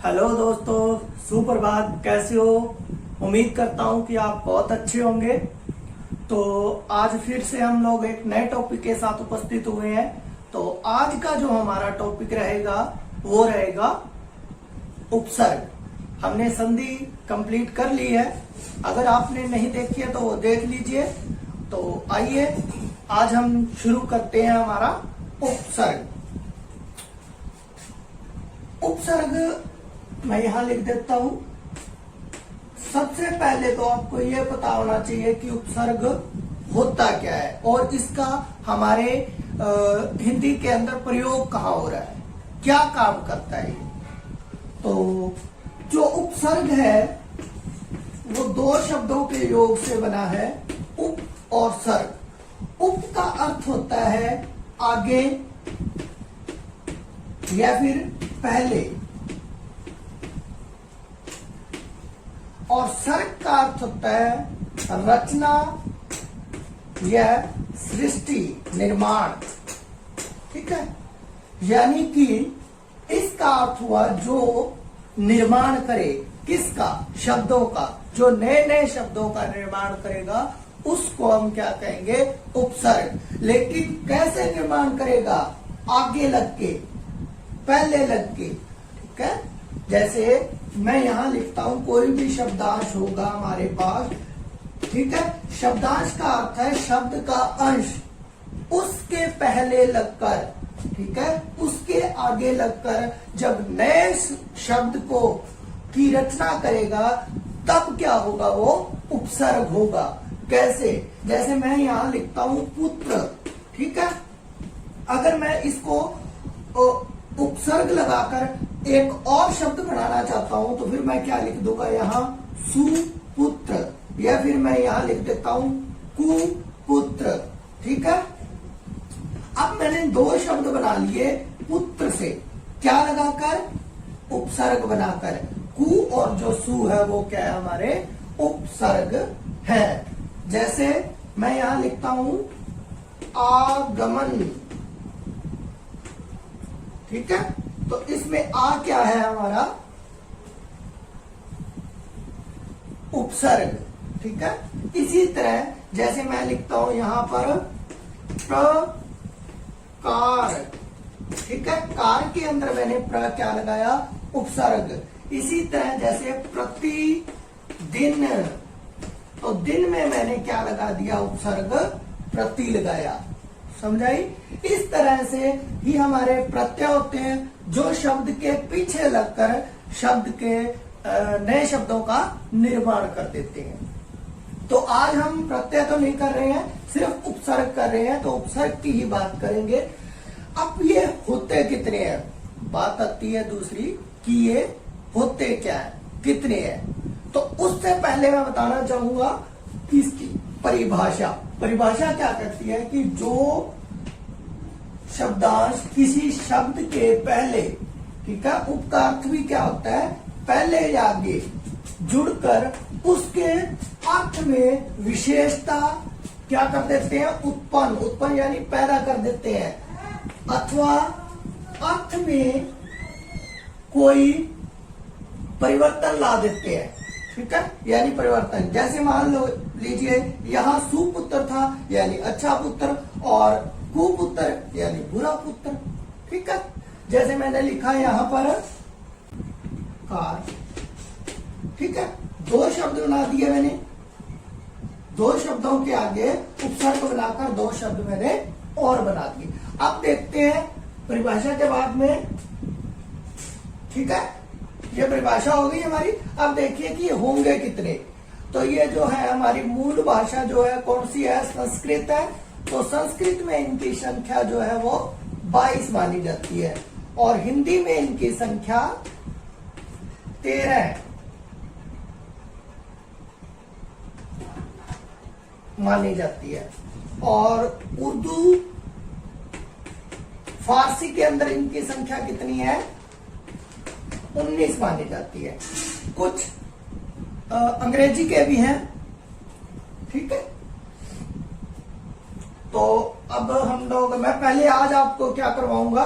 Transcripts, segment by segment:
Hello दोस्तों, सुप्रभात। कैसे हो? उम्मीद करता हूँ कि आप बहुत अच्छे होंगे। तो आज फिर से हम लोग एक नए टॉपिक के साथ उपस्थित हुए हैं। तो आज का जो हमारा टॉपिक रहेगा वो रहेगा उपसर्ग। हमने संधि कंप्लीट कर ली है। अगर आपने नहीं देखी है तो वो देख लीजिए। तो आइए आज हम शुरू करते हैं हमारा उपसर्ग। उपसर्ग मैं यहां लिख देता हूं। सबसे पहले तो आपको यह पता होना चाहिए कि उपसर्ग होता क्या है और इसका हमारे हिंदी के अंदर प्रयोग कहाँ हो रहा है, क्या काम करता है। तो जो उपसर्ग है वो दो शब्दों के योग से बना है, उप और सर्ग। उप का अर्थ होता है आगे या फिर पहले, और सर्ग का अर्थ होता है रचना या सृष्टि, निर्माण। ठीक है, यानी कि इसका अर्थ हुआ जो निर्माण करे, किसका? शब्दों का। जो नए नए शब्दों का निर्माण करेगा उसको हम क्या कहेंगे? उपसर्ग। लेकिन कैसे निर्माण करेगा? आगे लग के, पहले लग के। ठीक है, जैसे मैं यहां लिखता हूं, कोई भी शब्दांश होगा हमारे पास। ठीक है, शब्दांश का अर्थ है शब्द का अंश, उसके पहले लगकर, ठीक है, उसके आगे लगकर जब नए शब्द को की रचना करेगा तब क्या होगा? वो उपसर्ग होगा। कैसे? जैसे मैं यहां लिखता हूं पुत्र। ठीक है, अगर मैं इसको उपसर्ग लगाकर एक और शब्द बनाना चाहता हूं तो फिर मैं क्या लिख दूंगा? यहाँ सुपुत्र, या फिर मैं यहाँ लिख देता हूं कुपुत्र। ठीक है, अब मैंने दो शब्द बना लिए पुत्र से, क्या लगाकर? उपसर्ग बनाकर। कु और जो सु है वो क्या है? हमारे उपसर्ग है। जैसे मैं यहां लिखता हूं आगमन। ठीक है, तो इसमें आ क्या है? हमारा उपसर्ग। ठीक है, इसी तरह जैसे मैं लिखता हूं यहां पर प्रकार। ठीक है, कार के अंदर मैंने प्र क्या लगाया? उपसर्ग। इसी तरह जैसे प्रतिदिन, तो दिन में मैंने क्या लगा दिया? उपसर्ग प्रति लगाया। समझाई? इस तरह से ही हमारे प्रत्यय होते हैं जो शब्द के पीछे लगकर शब्द के नए शब्दों का निर्माण कर देते हैं। तो आज हम प्रत्यय तो नहीं कर रहे हैं, सिर्फ उपसर्ग कर रहे हैं। तो उपसर्ग की ही बात करेंगे। अब ये होते कितने हैं? बात आती है दूसरी कि ये होते क्या है, कितने हैं। तो उससे पहले मैं बताना चाहूंगा कि इसकी परिभाषा। परिभाषा क्या कहती है कि जो शब्दांश किसी शब्द के पहले, ठीक है, उप का अर्थ भी क्या होता है? पहले या आगे जुड़कर उसके अर्थ में विशेषता क्या कर देते हैं? उत्पन्न। उत्पन्न यानी पैदा कर देते हैं, अथवा अर्थ में कोई परिवर्तन ला देते हैं। ठीक है, यानी परिवर्तन। जैसे मान लो लीजिए यहाँ सुपुत्र था यानी अच्छा पुत्र, और कुपुत्र यानी बुरा पुत्र। ठीक है, जैसे मैंने लिखा यहाँ पर कार। ठीक है, दो शब्द बना दिए मैंने, दो शब्दों के आगे उपसर्ग बनाकर दो शब्द मैंने और बना दिए। अब देखते हैं परिभाषा के बाद में। ठीक है, ये परिभाषा हो गई हमारी। अब देखिए कि ये होंगे कितने। तो ये जो है हमारी मूल भाषा जो है कौन सी है? संस्कृत है। तो संस्कृत में इनकी संख्या जो है वो 22 मानी जाती है, और हिंदी में इनकी संख्या 13 मानी जाती है, और उर्दू फारसी के अंदर इनकी संख्या कितनी है? 19 मानी जाती है। कुछ अंग्रेजी के भी हैं। ठीक है, तो अब हम लोग, मैं पहले आज आपको क्या करवाऊंगा,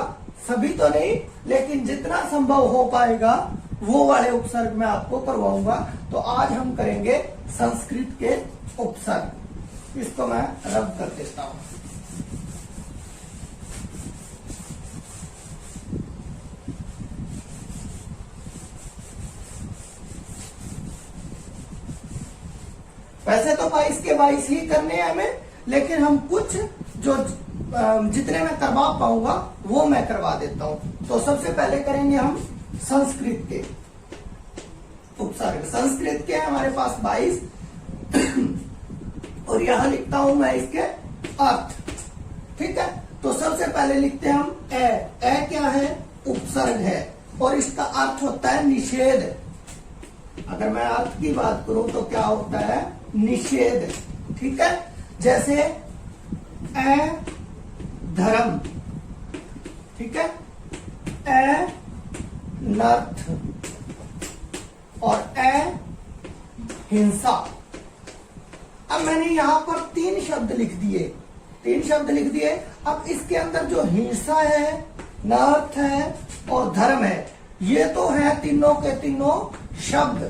सभी तो नहीं लेकिन जितना संभव हो पाएगा वो वाले उपसर्ग मैं आपको करवाऊंगा। तो आज हम करेंगे संस्कृत के उपसर्ग। इसको मैं रब कर देता हूं। वैसे तो 22 के 22 ही करने हैं हमें, लेकिन हम कुछ जो जितने मैं करवा पाऊंगा वो मैं करवा देता हूं। तो सबसे पहले करेंगे हम संस्कृत के उपसर्ग। संस्कृत के हमारे पास 22 और यहां लिखता हूं मैं इसके अर्थ। ठीक है, तो सबसे पहले लिखते हैं हम ए क्या है? उपसर्ग है और इसका अर्थ होता है निषेध। अगर मैं अर्थ की बात करूं तो क्या होता है? निषेध। ठीक है, जैसे ए धर्म, ठीक है, ए नर्थ और ए हिंसा। अब मैंने यहां पर 3 शब्द लिख दिए। अब इसके अंदर जो हिंसा है, नर्थ है और धर्म है, ये तो है तीनों के तीनों शब्द।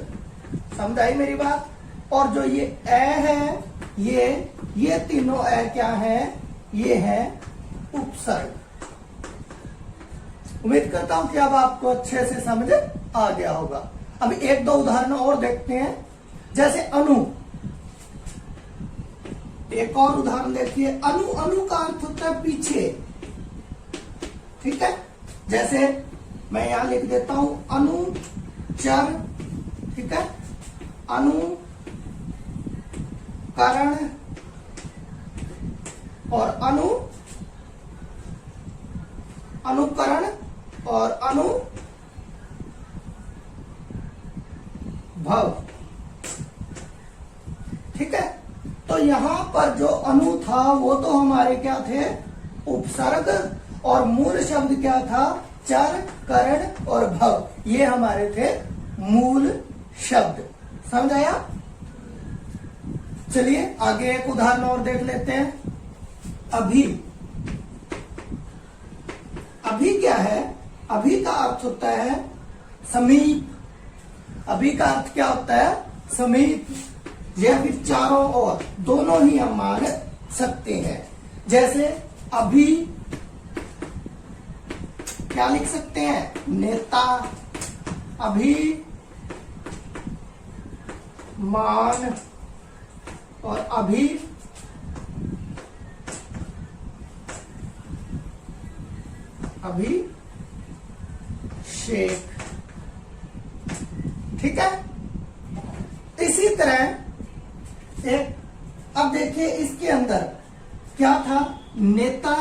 समझाई मेरी बात? और जो ये ए है, ये तीनों ए क्या है? ये है उपसर्ग। उम्मीद करता हूं कि अब आपको अच्छे से समझ आ गया होगा। अब 1-2 उदाहरण और देखते हैं। जैसे अनु, एक और उदाहरण देखिए। अनु का अर्थ होता है पीछे। ठीक है, जैसे मैं यहां लिख देता हूं अनुचर। ठीक है, अनुकरण और अनुकरण और अनुभव। ठीक है, तो यहां पर जो अनु था वो तो हमारे क्या थे? उपसर्ग। और मूल शब्द क्या था? चर, करण और भव। ये हमारे थे मूल शब्द। समझ आया? चलिए आगे एक उदाहरण और देख लेते हैं। अभी क्या है? अभी का अर्थ होता है समीप। अभी का अर्थ क्या होता है? समीप। यह फिर चारों ओर, दोनों ही हम मान सकते हैं। जैसे अभी क्या लिख सकते हैं? नेता। अभी मान और अभिषेक। ठीक है, इसी तरह अब देखिए इसके अंदर क्या था? नेता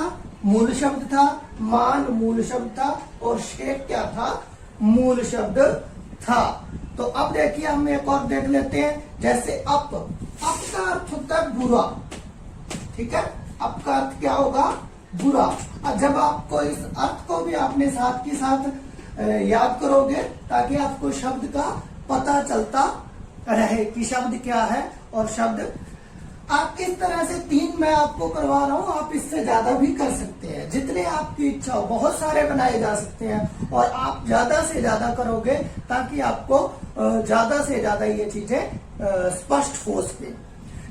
मूल शब्द था, मान मूल शब्द था और शेख क्या था? मूल शब्द था। तो अब देखिए हम एक और देख लेते हैं। जैसे अप का अर्थ होता है बुरा। ठीक है, अप का अर्थ क्या होगा? बुरा। और जब आपको इस अर्थ को भी आपने साथ के साथ याद करोगे ताकि आपको शब्द का पता चलता रहे कि शब्द क्या है। और शब्द आप इस तरह से 3 मैं आपको करवा रहा हूं, आप इससे ज्यादा भी कर सकते हैं, जितने आपकी इच्छा हो। बहुत सारे बनाए जा सकते हैं और आप ज्यादा से ज्यादा करोगे ताकि आपको ज्यादा से ज्यादा ये चीजें स्पष्ट हो सके।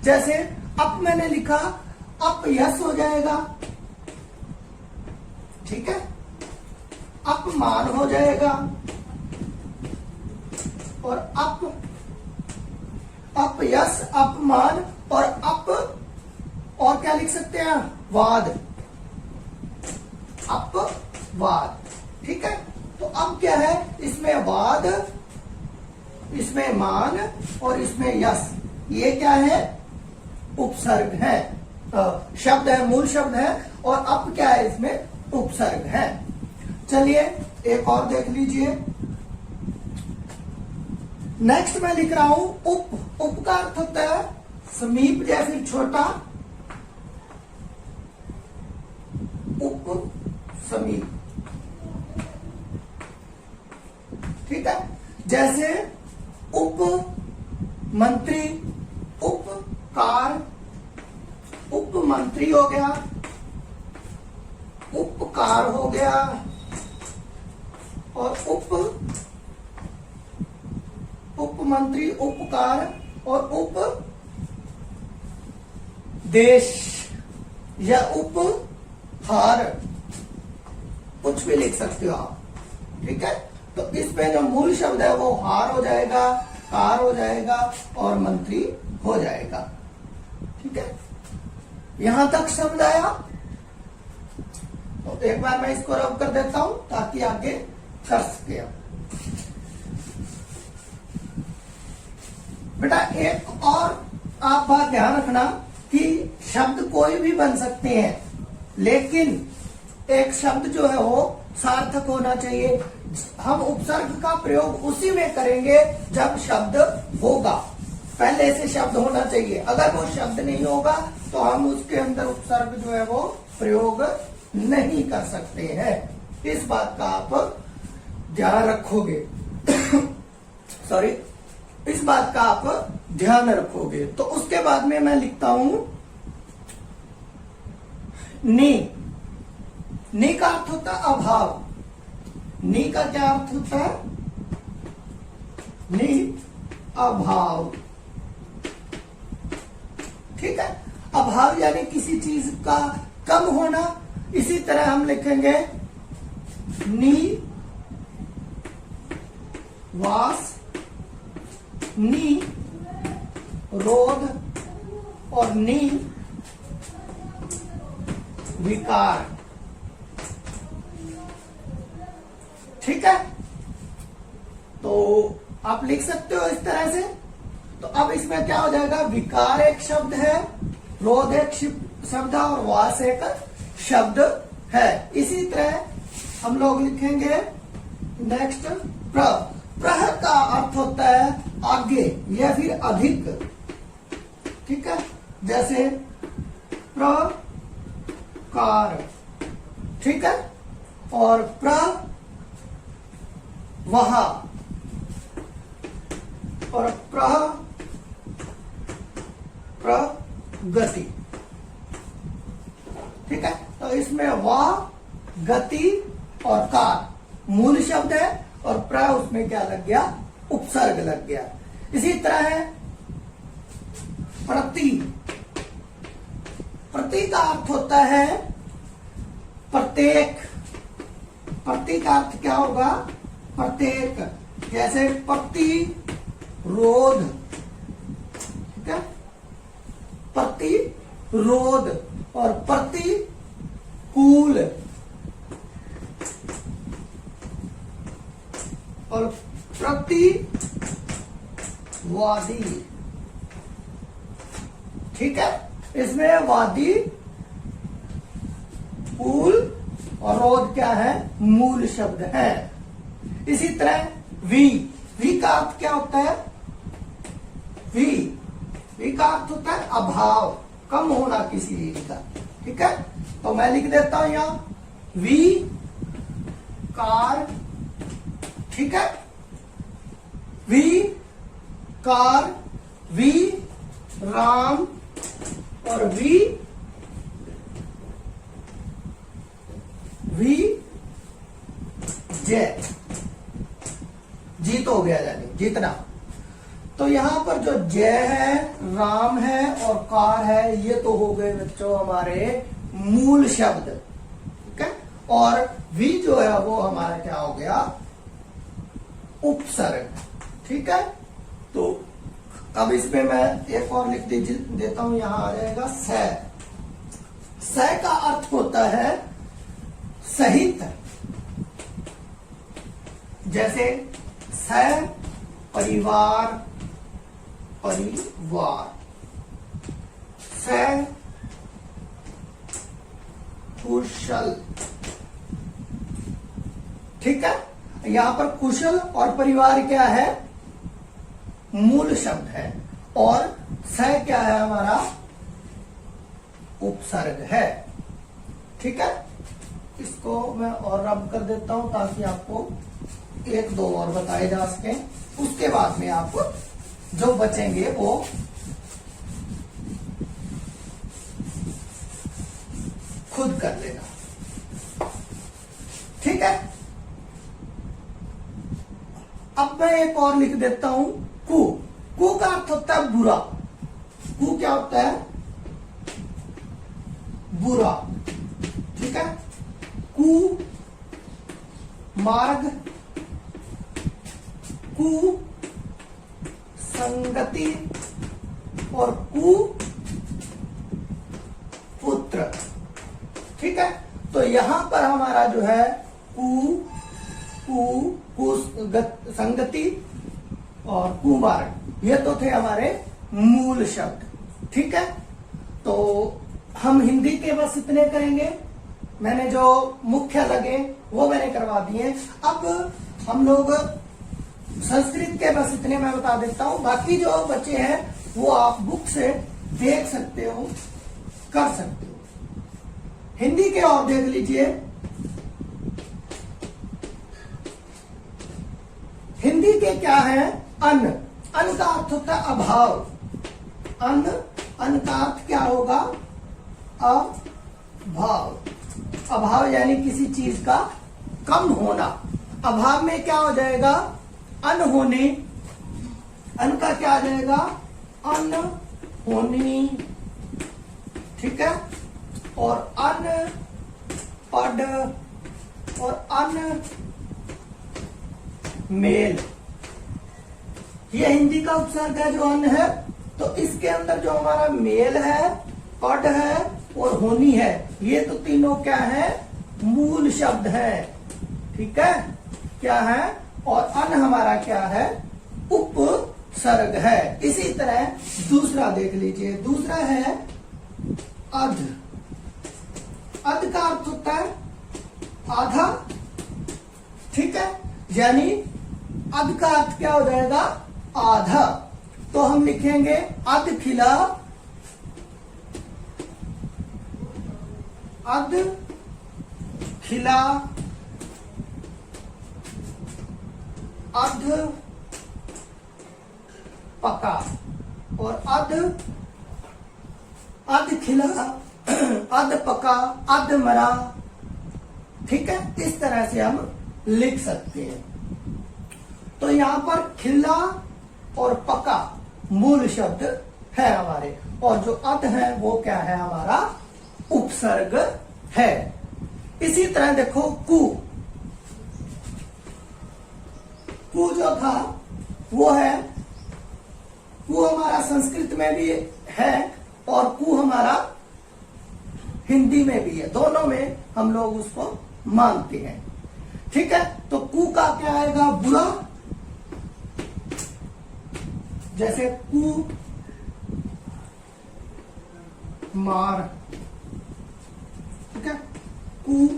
जैसे अप मैंने लिखा, अप यस हो जाएगा। ठीक है, अपमान हो जाएगा और अप यस अपमान और और क्या लिख सकते हैं? वाद। अपवाद। ठीक है, तो अब क्या है? इसमें वाद, इसमें मान और इसमें यस। ये क्या है? उपसर्ग है, शब्द है, मूल शब्द है। और अप क्या है? इसमें उपसर्ग है। चलिए एक और देख लीजिए। नेक्स्ट मैं लिख रहा हूं उप का अर्थ होता है समीप या फिर छोटा। उप समीप। ठीक है, जैसे उप मंत्री, उपकार, उप मंत्री हो गया, उपकार हो गया और उपमंत्री, उपकार और उपदेश या उपहार, कुछ भी लिख सकते हो आप। ठीक है, तो इस पे जो मूल शब्द है वो हार हो जाएगा, कार हो जाएगा और मंत्री हो जाएगा। ठीक है, यहां तक शब्द आया। तो एक बार मैं इसको रब कर देता हूं ताकि आगे कर सके। बेटा एक और आप बात ध्यान रखना कि शब्द कोई भी बन सकते हैं, लेकिन एक शब्द जो है वो सार्थक होना चाहिए। हम उपसर्ग का प्रयोग उसी में करेंगे जब शब्द होगा, पहले से शब्द होना चाहिए। अगर वो शब्द नहीं होगा तो हम उसके अंदर उपसर्ग जो है वो प्रयोग नहीं कर सकते हैं। इस बात का आप ध्यान रखोगे। सॉरी, इस बात का आप ध्यान रखोगे। तो उसके बाद में मैं लिखता हूं नी। नी का अर्थ होता है अभाव। नी का क्या अर्थ होता है? नी अभाव। ठीक है, अभाव यानी किसी चीज का कम होना। इसी तरह हम लिखेंगे नी वास, नी रोध और नी विकार। ठीक है, तो आप लिख सकते हो इस तरह से। तो अब इसमें क्या हो जाएगा? विकार एक शब्द है, रोध एक शब्द है और वास एक शब्द है। इसी तरह हम लोग लिखेंगे नेक्स्ट प्र। प्रह का अर्थ होता है आगे या फिर अधिक। ठीक है, जैसे प्रकार। ठीक है, और प्र वहा और प्रगति। ठीक है, तो इसमें वा, गति और कार मूल शब्द है और प्र उसमें क्या लग गया? उपसर्ग लग गया। इसी तरह है प्रति। प्रति का अर्थ होता है प्रत्येक। प्रति का अर्थ क्या होगा? प्रत्येक। जैसे प्रतिरोध। ठीक है, प्रतिरोध और प्रतिकूल और प्रतिवादी। ठीक है, इसमें वादी, कूल और रोध क्या है? मूल शब्द है। इसी तरह वी। वी का अर्थ क्या होता है? वी का अर्थ होता है अभाव, कम होना किसी चीज का। ठीक है, तो मैं लिख देता हूं यहां वी कार। ठीक है, वी कार, वी राम और वी जय। जीत हो गया, यानी जीतना। तो यहां पर जो जय है, राम है और कार है, ये तो हो गए बच्चों हमारे मूल शब्द। ठीक है, और वी जो है वो हमारा क्या हो गया? उपसर्ग। ठीक है, तो अब इसमें मैं एक और लिख देता हूं। यहां आ जाएगा स। स का अर्थ होता है सहित। जैसे स परिवार, परिवार। स कुशल। ठीक है, यहां पर कुशल और परिवार क्या है? मूल शब्द है और स क्या है? हमारा उपसर्ग है। ठीक है, इसको मैं और रब कर देता हूं ताकि आपको एक दो और बताए जा सके। उसके बाद में आप जो बचेंगे वो खुद कर लेना। ठीक है, अब मैं एक और लिख देता हूं कु, कु का अर्थ होता है बुरा। कु क्या होता है? बुरा। ठीक है। कु मार्ग, कु संगति और कु पुत्र। ठीक है। तो यहां पर हमारा जो है कु संगति और कुमार्ग, ये तो थे हमारे मूल शब्द। ठीक है। तो हम हिंदी के बस इतने करेंगे, मैंने जो मुख्य लगे वो मैंने करवा दिए। अब हम लोग संस्कृत के बस इतने मैं बता देता हूं, बाकी जो बचे हैं वो आप बुक से देख सकते हो, कर सकते हो। हिंदी के और देख लीजिए। हिंदी के क्या है? अन्न। अन्न का अर्थ होता है अभाव। अन्न, अन्न का अर्थ क्या होगा? अभाव। अभाव यानी किसी चीज का कम होना। अभाव में क्या हो जाएगा? अन्न होने। अन्न का क्या आ जाएगा? अन्न होनी। ठीक है। और अन्न पद और अन्न मेल, ये हिंदी का उपसर्ग है जो अन्न है। तो इसके अंदर जो हमारा मेल है, पद है और होनी है, ये तो तीनों क्या है? मूल शब्द है। ठीक है। क्या है? और अन्न हमारा क्या है? उपसर्ग है। इसी तरह दूसरा देख लीजिए। दूसरा है अध। अध का अर्थ होता है आधा। ठीक है। यानी अध का अर्थ क्या हो जाएगा? आधा। तो हम लिखेंगे अध खिला, अध खिला, अध पका और अध खिला, अध पका, अध मरा। ठीक है। इस तरह से हम लिख सकते हैं। तो यहां पर खिला और पका मूल शब्द है हमारे, और जो अध है वो क्या है? हमारा उपसर्ग है। इसी तरह देखो कु। कु जो था वो है, कु हमारा संस्कृत में भी है और कु हमारा हिंदी में भी है। दोनों में हम लोग उसको मानते हैं। ठीक है। तो कु का क्या आएगा? बुरा। जैसे कु मार। ठीक है। कु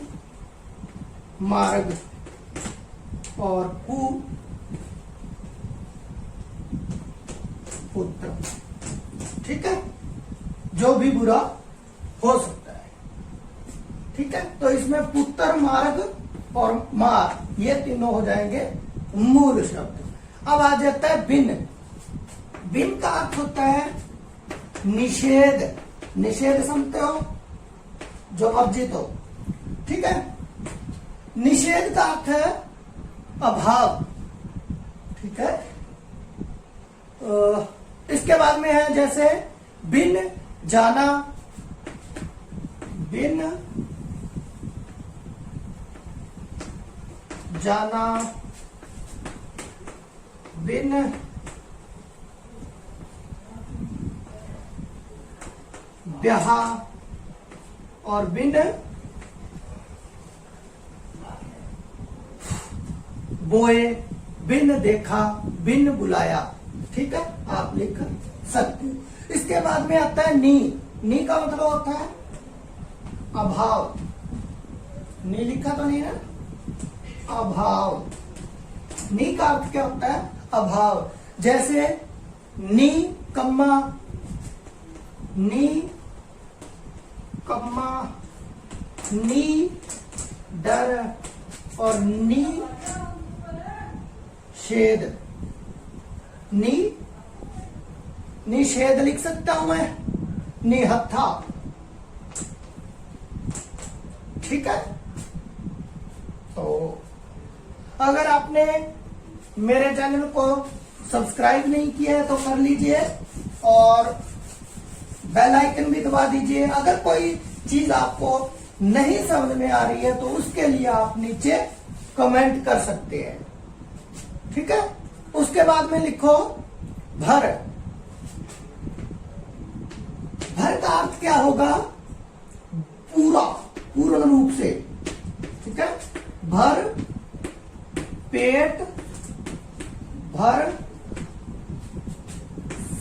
मार्ग और कु पुत्र। ठीक है। जो भी बुरा हो सकता है। ठीक है। तो इसमें पुत्र, मार्ग और मार, ये तीनों हो जाएंगे मूल शब्द। अब आ जाता है बिन। बिन का अर्थ होता है निषेध। निषेध समझते हो? जो वर्जित हो। ठीक है। निषेध का अर्थ है अभाव। ठीक है। इसके बाद में है जैसे बिन जाना, बिन जाना, बिन ब्याह और बिन बोए, बिन देखा, बिन बुलाया। ठीक है। आप लिख सकते हो। इसके बाद में आता है नी। नी का मतलब होता है अभाव। नी लिखा तो नहीं है? अभाव। नी का अर्थ क्या होता है? अभाव। जैसे नी कम्मा, नी कम्मा, नी डर और नी शेद। नी निषेध लिख सकता हूं मैं, निहत्था। ठीक है। तो अगर आपने मेरे चैनल को सब्सक्राइब नहीं किया है तो कर लीजिए और बेल आइकन भी दबा दीजिए। अगर कोई चीज आपको नहीं समझ में आ रही है तो उसके लिए आप नीचे कमेंट कर सकते हैं, ठीक है। उसके बाद में लिखो भर। भर का अर्थ क्या होगा? पूरा, पूर्ण रूप से, ठीक है। भर पेट, भर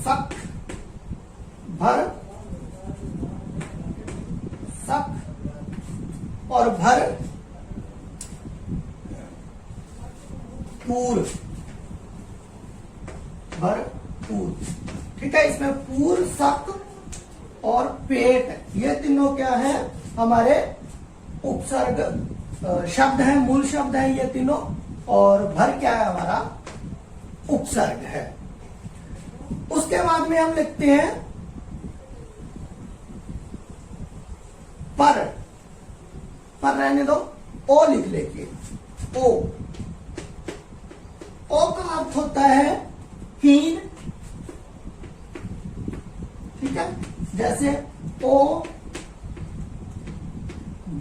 सक, भर सक और भर पूर, भरपूर, ठीक है। इसमें पूर, सक और पेट ये तीनों क्या है? हमारे उपसर्ग शब्द है, मूल शब्द है ये तीनों। और भर क्या है? हमारा उपसर्ग है। उसके बाद में हम लिखते हैं पर। पर रहने दो, ओ लिख लीजिए। ओ, ओ का अर्थ होता है हीन, ठीक है। जैसे ओ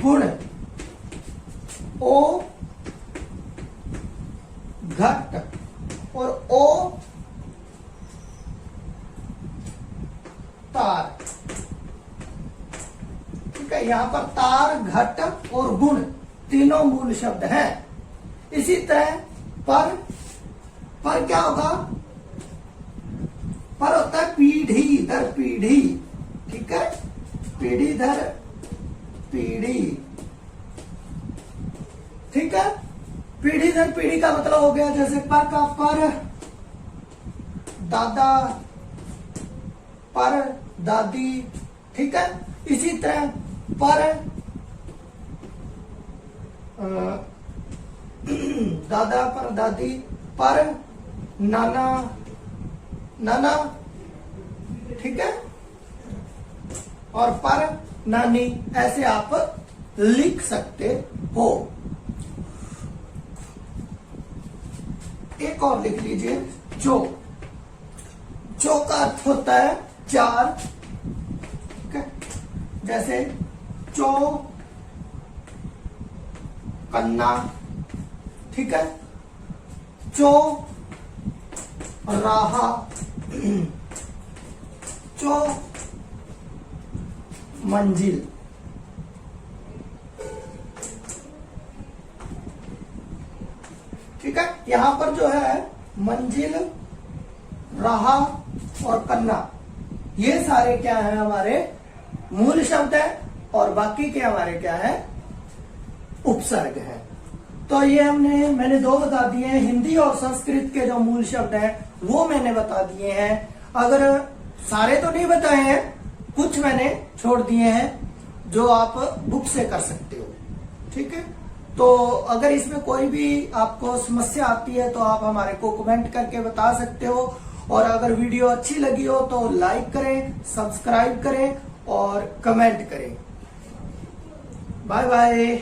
गुण, ओ घट और ओ तार, ठीक है। यहां पर तार, घट और गुण तीनों मूल शब्द हैं। इसी तरह पर क्या होगा? पर होता है पीढ़ी दर पीढ़ी, ठीक है। पीढ़ी दर पीढ़ी, ठीक है। पीढ़ी दर पीढ़ी का मतलब हो गया जैसे पर का पर दादा, पर दादी, ठीक है। इसी तरह पर दादा, पर दादी, पर नाना, नाना, ठीक है। और पर नानी, ऐसे आप लिख सकते हो। एक और लिख लीजिए जो। जो का अर्थ होता है चार, ठीक है। जैसे चो कन्ना, ठीक है। चो राहा, चो मंजिल, ठीक है। यहां पर जो है मंजिल, राहा और कन्ना ये सारे क्या है? हमारे मूल शब्द है और बाकी के हमारे क्या है? उपसर्ग है। तो ये मैंने दो बता दिए हैं। हिंदी और संस्कृत के जो मूल शब्द हैं वो मैंने बता दिए हैं। अगर सारे तो नहीं बताए हैं, कुछ मैंने छोड़ दिए हैं जो आप बुक से कर सकते हो, ठीक है। तो अगर इसमें कोई भी आपको समस्या आती है तो आप हमारे को कमेंट करके बता सकते हो। और अगर वीडियो अच्छी लगी हो तो लाइक करें, सब्सक्राइब करें और कमेंट करें। Bye bye.